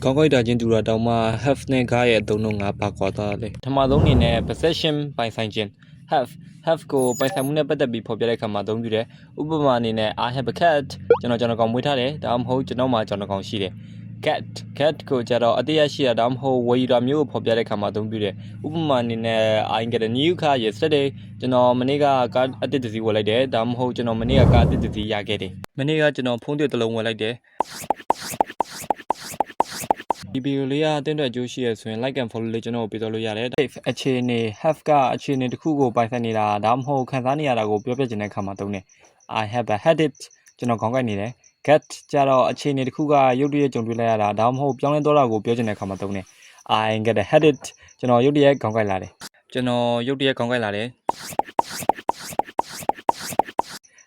ကောင်းတာချင်းတူတာတောင်မှ have နဲ့ guy ရဲ့အသုံးတော့ငါပါကွာသွားတယ်ပထမဆုံးအနေနဲ့ possession ပိုင်ဆိုင်ခြင်း have ကိုပိုင်ဆိုင်မှုနဲ့ပတ်သက်ပြီးဖော်ပြတဲ့အခါမှာအသုံးပြုတယ်ဥပမာအနေနဲ့ I have a cat ကျွန်တော်ကောင်မွေးထားတယ်ဒါမှမဟုတ်ကျွန်တော်မှာကျွန်တော်ကောင်ရှိတယ်cat ကိုကြတော့အသေးရရှိတာဒါမှမဟုတ်ဝယ်ယူတာမျိုးကိုဖော်ပြတဲ့အခါမှာအသုံးပြုတယ်ဥပမာအနေနဲ့ I get a new car yesterday ကျွန်တော်မနေ့ကကားအသစ်တစ်စီးဝယ်လိုက်တယ်ဒါမှမဟုတ်ကျွန်တော်မနေ့ကကားအသစ်တစ်စီးရခဲ့တယ်မနေ့ကကျွန်တော်ဖုန်းတစ်လုံးဝယ်လိုက်တယ်ဒီဗီဒီယိုလေးကတင်းတွက်ကြိုးရှိရဆိုရင် like and follow လေးကျွန်တော်ကိုပေးလို့ရတယ်အခြေအနေ have ကအခြေအနေတစ်ခုကိုပိုင်ဆိုင်နေတာဒါမှမဟုတ်ခံစားနေရတာကိုပြောပြချင်တဲ့အခါမှာသုံးတယ် I have a headache ကျွန်တော်ခေါင်းကိုက်နေတယ် get ကြတော့အခြေအနေတစ်ခုကရုပ်တရက်ကြုံတွေ့လိုက်ရတာဒါမှမဟုတ်ပြောင်းလဲသွားတာကိုပြောချင်တဲ့အခါမှာသုံးတယ် I get a headache ကျွန်တော်ရုပ်တရက်ခေါင်းကိုက်လာတယ်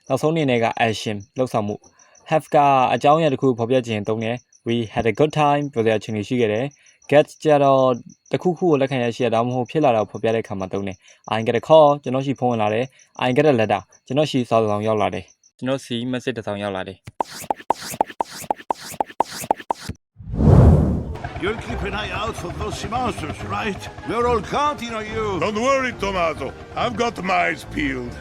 နောက်ဆုံးအနေနဲ့က action လှုပ်ဆောင်မှု have ကအကြောင်းအရာတစ်ခုဖော်ပြခြင်းသုံးတယ် we had a good time ပြောတဲ့အချိန်လေးရှိခဲ့တယ် get ကြတော့တစ်ခုခုကိုလက်ခံရရှိရဒါမှမဟုတ်ဖြစ်လာတာကိုဖော်ပြတဲ့အခါမှာသုံးတယ် I get a call ကျွန်တော်ရှိဖုန်းဝင်လာတယ် I get a letter ကျွန်တော်ရှိစာတစ်စောင်ရောက်လာတယ်ကျွန်တော်စီ message တစ်စောင်ရောက်လာတယ် You'll keep an eye out for those monsters, right? We're all counting on you. Don't worry, Tomato. I've got my eyes peeled.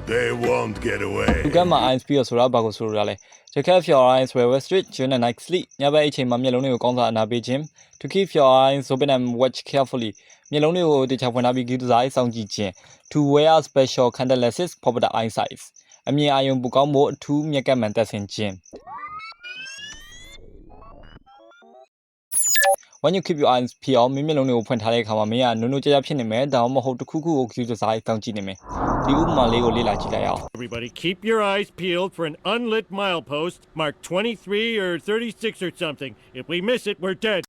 They won't get away. You got my eyes peeled ဆိုတာဘာကိုဆိုရလဲ To keep your eyes where we street during the night sleep ညဘက်အချိန်မှာမျက်လုံးတွေကိုကောင်းစွာအနာပေးခြင်း To keep your eyes open and watch carefully မျက်လုံးတွေကိုတခြားဖွင့်ထားပြီးကြည့်စားစောင့်ကြည့်ခြင်း To wear special contact lenses for better eyesight အမြင်အာရုံပိုကောင်းဖို့အထူးမျက်ကပ်မှန်တပ်ဆင်ခြင်း When you keep your eyes peeled မျက်လုံးတွေကိုဖွင့်ထားတဲ့အခါမှာမင်းကနုံနုကြကြဖြစ်နေမယ်ဒါမှမဟုတ်တစ်ခုခုကိုကြည့်စားစောင့်ကြည့်နေမယ်ဒီဥပမာလေးကိုလေ့လာကြည့်လိုက်အောင် Everybody keep your eyes peeled for an unlit milepost marked 23 or 36 or something. If we miss it, we're dead.